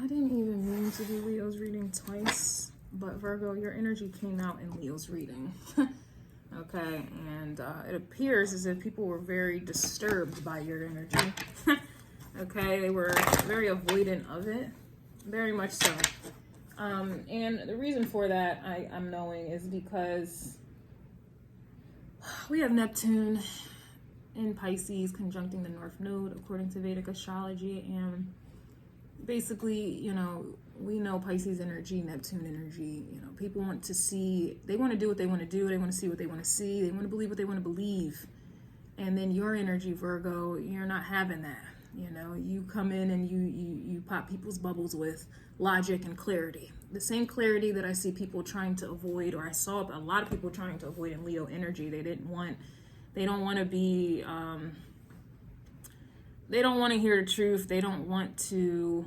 I didn't even mean to do Leo's reading twice, but Virgo, your energy came out in Leo's reading. Okay, and it appears as if people were very disturbed by your energy. Okay, they were very avoidant of it, very much so. And the reason for that, I'm knowing, is because we have Neptune in Pisces conjuncting the North Node according to Vedic astrology, and basically, you know, we know Pisces energy, Neptune energy, you know, people want to see, they want to do what they want to do, they want to see what they want to see, they want to believe what they want to believe. And then your energy, Virgo, you're not having that. You know, you come in and you pop people's bubbles with logic and clarity. The same clarity that I see people trying to avoid, or I saw a lot of people trying to avoid in Leo energy. They don't want to be, they don't want to hear the truth. They don't want to,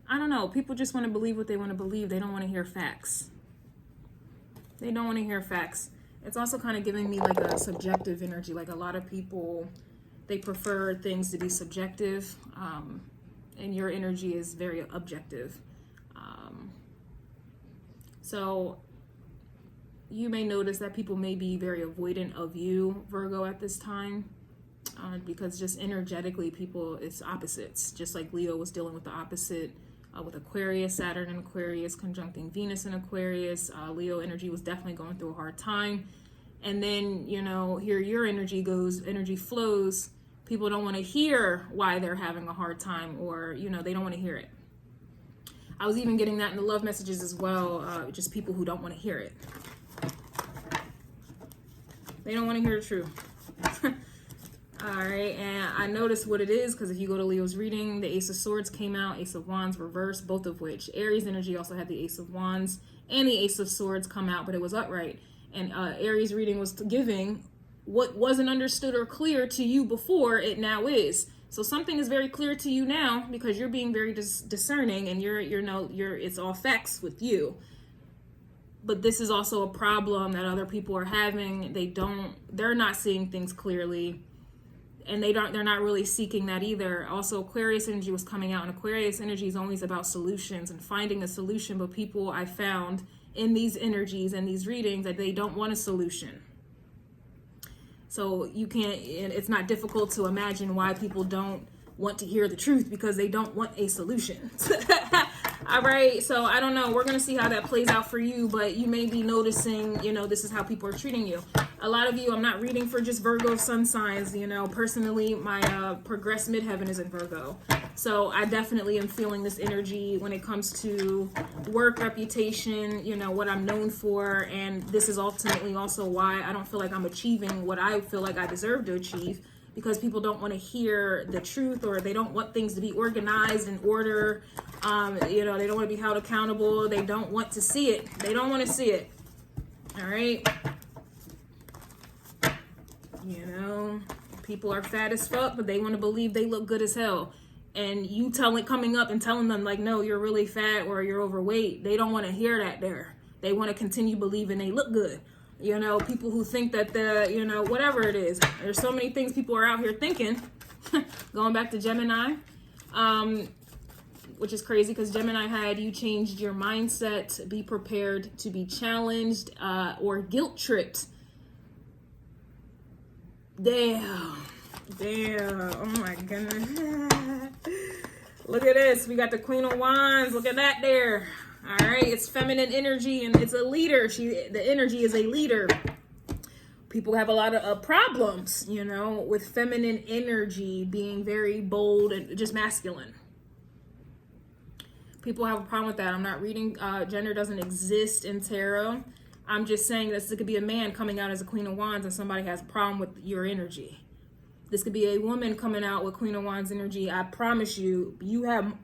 I don't know. People just want to believe what they want to believe. They don't want to hear facts. They don't want to hear facts. It's also kind of giving me like a subjective energy. Like a lot of people, they prefer things to be subjective. And your energy is very objective. So you may notice that people may be very avoidant of you, Virgo, at this time. Because just energetically, people, it's opposites. Just like Leo was dealing with the opposite with Aquarius, Saturn in Aquarius, conjuncting Venus in Aquarius. Leo energy was definitely going through a hard time. And then, you know, here your energy goes, energy flows. People don't want to hear why they're having a hard time, or, you know, they don't want to hear it. I was even getting that in the love messages as well, just people who don't want to hear it. They don't want to hear the truth. All right, and I noticed what it is, because if you go to Leo's reading, the Ace of Swords came out, Ace of Wands reversed, both of which. Aries energy also had the Ace of Wands and the Ace of Swords come out, but it was upright. And Aries reading was giving what wasn't understood or clear to you before, it now is. So something is very clear to you now because you're being very discerning, and it's all facts with you. But this is also a problem that other people are having. They're not seeing things clearly. And they're not really seeking that either. Also, Aquarius energy was coming out, and Aquarius energy is always about solutions and finding a solution. But people, I found in these energies and these readings, that they don't want a solution. So you can't, it's not difficult to imagine why people don't want to hear the truth, because they don't want a solution. All right, so I don't know. We're going to see how that plays out for you, but you may be noticing, you know, this is how people are treating you. A lot of you, I'm not reading for just Virgo sun signs, you know. Personally, my progressed midheaven is in Virgo. So I definitely am feeling this energy when it comes to work, reputation, you know, what I'm known for. And this is ultimately also why I don't feel like I'm achieving what I feel like I deserve to achieve, because people don't want to hear the truth, or they don't want things to be organized in order. You know, they don't want to be held accountable. They don't want to see it. They don't want to see it. All right. You know, people are fat as fuck, but they want to believe they look good as hell. And you coming up and telling them like, no, you're really fat or you're overweight. They don't want to hear that there. They want to continue believing they look good. You know, people who think that you know, whatever it is. There's so many things people are out here thinking. Going back to Gemini, which is crazy, because Gemini had you changed your mindset, be prepared to be challenged or guilt tripped. Damn. Oh my goodness. Look at this. We got the Queen of Wands. Look at that there. All right. It's feminine energy, and it's a leader. The energy is a leader. People have a lot of problems, you know, with feminine energy being very bold and just masculine. People have a problem with that. I'm not reading, gender doesn't exist in tarot. I'm just saying this could be a man coming out as a Queen of Wands, and somebody has a problem with your energy. This could be a woman coming out with Queen of Wands energy. I promise you, you have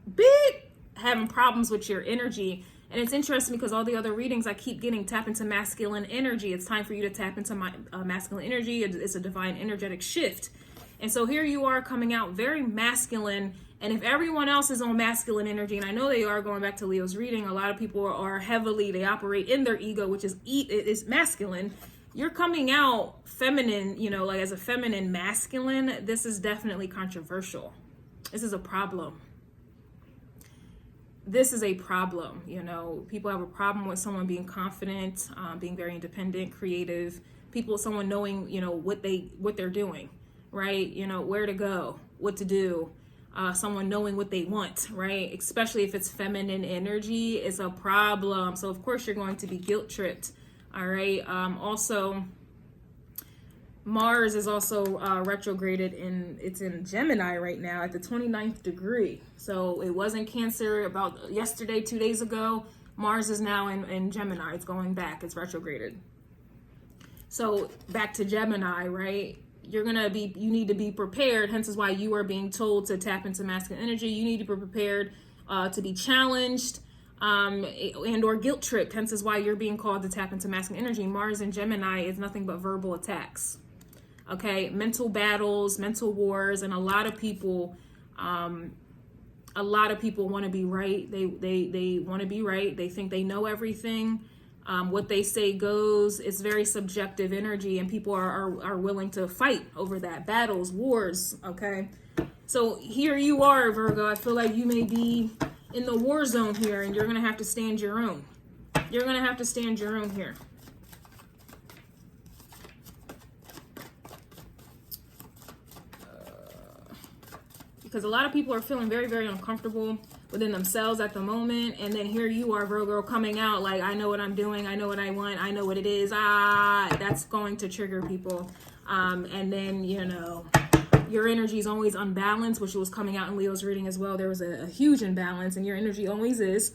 having problems with your energy. And it's interesting because all the other readings I keep getting tap into masculine energy. It's time for you to tap into my masculine energy. It's a divine energetic shift. And so here you are coming out very masculine. And if everyone else is on masculine energy, and I know they are, going back to Leo's reading, a lot of people are heavily, they operate in their ego, which is masculine. you're coming out feminine, you know, like as a feminine masculine. This is definitely controversial. This is a problem. This is a problem. You know, people have a problem with someone being confident, being very independent, creative. Someone knowing, you know, what they're doing, right? You know, where to go, what to do. Someone knowing what they want, right? Especially if it's feminine energy, is a problem. So of course you're going to be guilt tripped. All right. Also, Mars is also retrograded it's in Gemini right now at the 29th degree. So it was in Cancer about yesterday, 2 days ago. Mars is now in Gemini. It's going back. It's retrograded. So back to Gemini, right? You need to be prepared. Hence is why you are being told to tap into masculine energy. You need to be prepared to be challenged and or guilt tripped. Hence is why you're being called to tap into masculine energy. Mars in Gemini is nothing but verbal attacks. Okay, mental battles, mental wars, and a lot of people want to be right. They want to be right. They think they know everything. What they say goes. It's very subjective energy, and people are willing to fight over that. Battles, wars. Okay, so here you are, Virgo. I feel like you may be in the war zone here, and you're gonna have to stand your own. You're gonna have to stand your own here. Because a lot of people are feeling very, very uncomfortable within themselves at the moment. And then here you are, Virgo, coming out like, I know what I'm doing. I know what I want. I know what it is. That's going to trigger people. And then, you know, your energy is always unbalanced, which was coming out in Leo's reading as well. There was a huge imbalance, and your energy always is.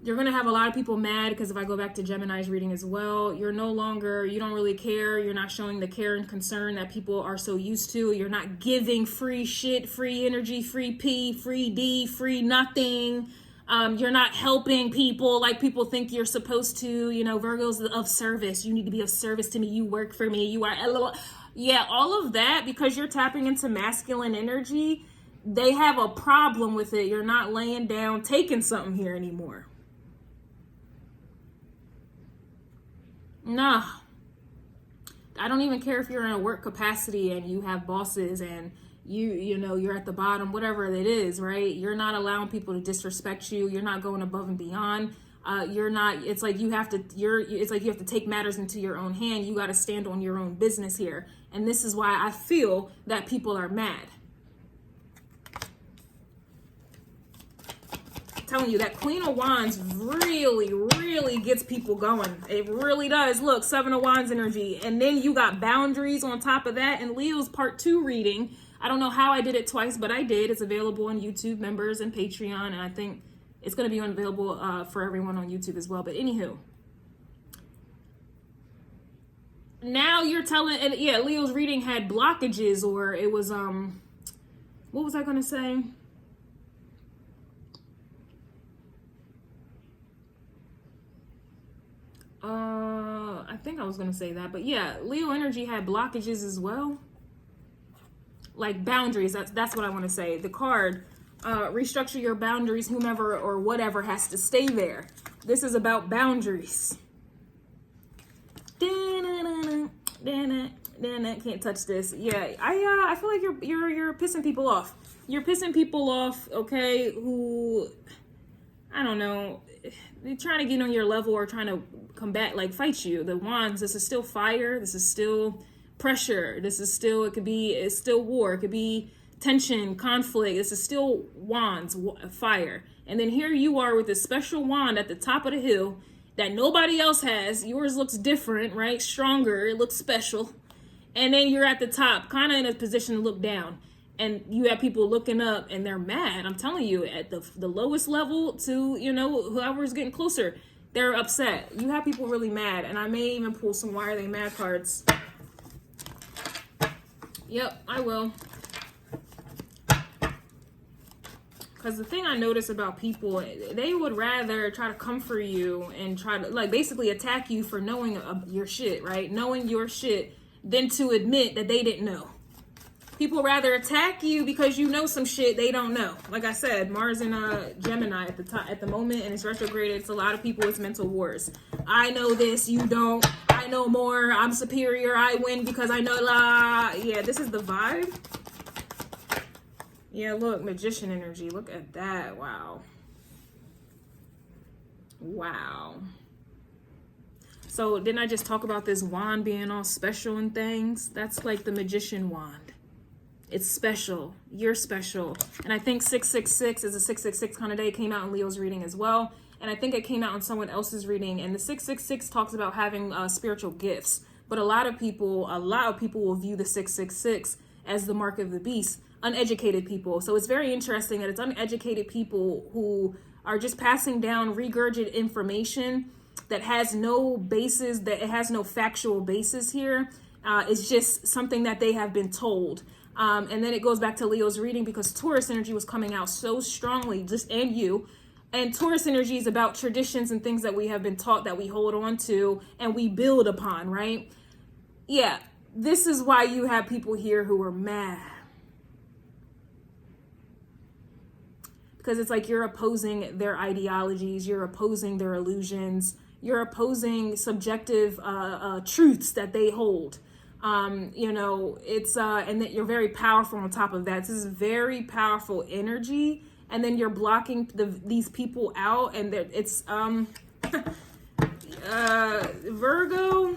You're going to have a lot of people mad because if I go back to Gemini's reading as well, you don't really care. You're not showing the care and concern that people are so used to. You're not giving free shit, free energy, free P, free D, free nothing. You're not helping people like people think you're supposed to. You know, Virgo's of service. You need to be of service to me. You work for me. You are a little, yeah, all of that, because you're tapping into masculine energy. They have a problem with it. You're not laying down, taking something here anymore. Nah, I don't even care if you're in a work capacity and you have bosses and you know, you're at the bottom, whatever it is, right? You're not allowing people to disrespect you. You're not going above and beyond. It's like you have to take matters into your own hand. You got to stand on your own business here. And this is why I feel that people are mad. Telling you that Queen of Wands really gets people going. It really does. Look, Seven of Wands energy, and then you got boundaries on top of that. And Leo's part 2 reading, I don't know how I did it twice, but I did. It's available on YouTube members and Patreon, and I think it's going to be available for everyone on YouTube as well. But anywho, now you're telling, and yeah, Leo's reading had blockages, or it was what was I going to say? I think I was going to say that, but yeah, Leo energy had blockages as well. Like boundaries, that's what I want to say. The card, restructure your boundaries, whomever or whatever has to stay there. This is about boundaries. Can't touch this. Yeah, I feel like you're pissing people off. You're pissing people off, okay, who, I don't know, they're trying to get on your level or trying to combat, like fight you. The Wands, this is still fire. This is still pressure. This is still, it's still war. It could be tension, conflict. This is still Wands, fire. And then here you are with this special wand at the top of the hill that nobody else has. Yours looks different, right? Stronger. It looks special. And then you're at the top, kind of in a position to look down. And you have people looking up and they're mad. I'm telling you, at the lowest level to, you know, whoever's getting closer, they're upset. You have people really mad. And I may even pull some Why Are They Mad cards. Yep, I will. Because the thing I notice about people, they would rather try to comfort you and try to, like, basically attack you for knowing your shit, right? Knowing your shit, than to admit that they didn't know. People rather attack you because you know some shit they don't know. Like I said, Mars in Gemini at the top at the moment, and it's retrograded. It's a lot of people. It's mental wars. I know this, you don't. I know more. I'm superior. I win because I know. Yeah, this is the vibe. Yeah, look, magician energy. Look at that. Wow. Wow. So didn't I just talk about this wand being all special and things? That's like the magician wand. It's special. You're special. And I think 666 is a 666 kind of day. It came out in Leo's reading as well. And I think it came out in someone else's reading. And the 666 talks about having spiritual gifts. But a lot of people will view the 666 as the mark of the beast. Uneducated people. So it's very interesting that it's uneducated people who are just passing down regurgitated information that has no basis, that it has no factual basis here. It's just something that they have been told. And then it goes back to Leo's reading because Taurus energy was coming out so strongly, and Taurus energy is about traditions and things that we have been taught that we hold on to and we build upon, right? Yeah, this is why you have people here who are mad. Because it's like you're opposing their ideologies, you're opposing their illusions, you're opposing subjective truths that they hold. You know, it's and that you're very powerful on top of that. This is very powerful energy, and then you're blocking these people out, and it's Virgo.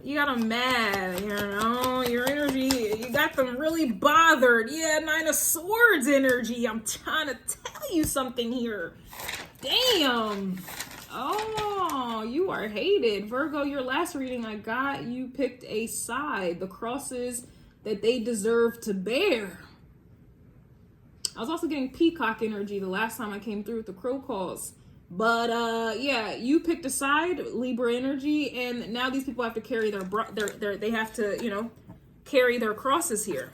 You got them mad, you know, your energy, you got them really bothered. Yeah, Nine of Swords energy. I'm trying to tell you something here. Damn. Oh, you are hated. Virgo, your last reading I got, you picked a side, the crosses that they deserve to bear. I was also getting peacock energy the last time I came through with the crow calls. But yeah, you picked a side, Libra energy, and now these people have to carry they have to, you know, carry their crosses here.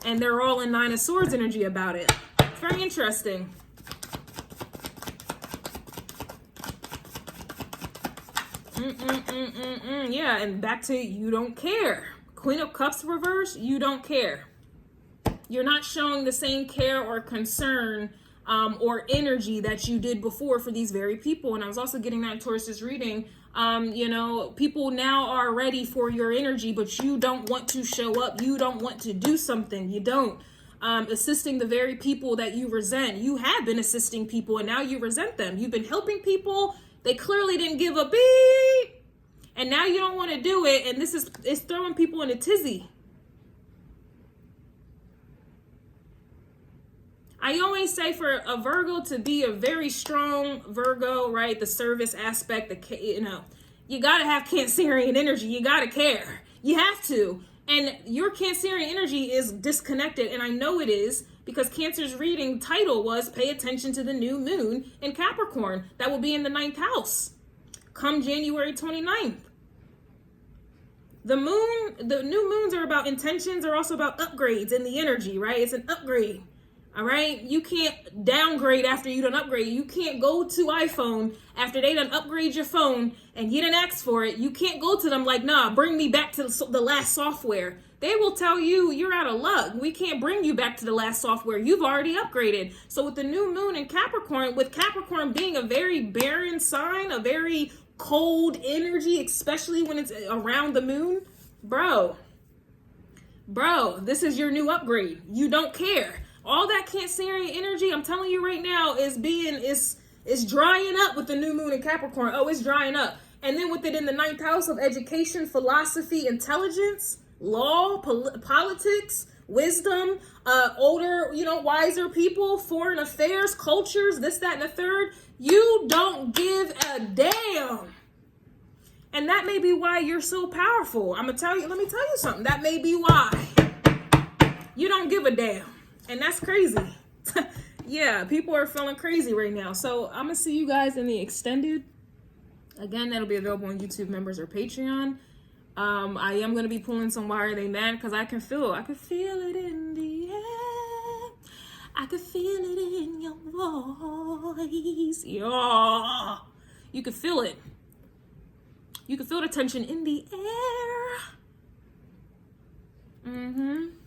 And they're all in Nine of Swords energy about it. It's very interesting. Yeah, and back to you don't care. Queen of Cups reverse, you don't care. You're not showing the same care or concern or energy that you did before for these very people. And I was also getting that in Taurus's reading. You know, people now are ready for your energy, but you don't want to show up. You don't want to do something. You don't. Assisting the very people that you resent. You have been assisting people and now you resent them. You've been helping people. They clearly didn't give a beep. And now you don't want to do it. And it's throwing people in a tizzy. I always say for a Virgo to be a very strong Virgo, right? The service aspect, you know, you got to have Cancerian energy. You got to care. You have to. And your Cancerian energy is disconnected. And I know it is because Cancer's reading title was Pay Attention to the New Moon in Capricorn. That will be in the 9th house come January 29th. The new moons are about intentions, are also about upgrades in the energy, right? It's an upgrade. All right, you can't downgrade after you done upgrade. You can't go to iPhone after they done upgrade your phone and you didn't ask for it. You can't go to them like, nah, bring me back to the last software. They will tell you you're out of luck. We can't bring you back to the last software. You've already upgraded. So with the new moon in Capricorn, with Capricorn being a very barren sign, a very cold energy, especially when it's around the moon, bro, this is your new upgrade. You don't care. All that Cancerian energy, I'm telling you right now, is drying up with the new moon in Capricorn. Oh, it's drying up. And then with it in the 9th house of education, philosophy, intelligence, law, politics, wisdom, older, you know, wiser people, foreign affairs, cultures, this, that, and the third. You don't give a damn. And that may be why you're so powerful. let me tell you something. That may be why you don't give a damn. And that's crazy. Yeah, people are feeling crazy right now. So I'm going to see you guys in the extended. Again, that'll be available on YouTube members or Patreon. I am going to be pulling some Why Are They Mad? Because I can feel it in the air. I can feel it in your voice. Yeah. You can feel it. You can feel the tension in the air. Mm-hmm.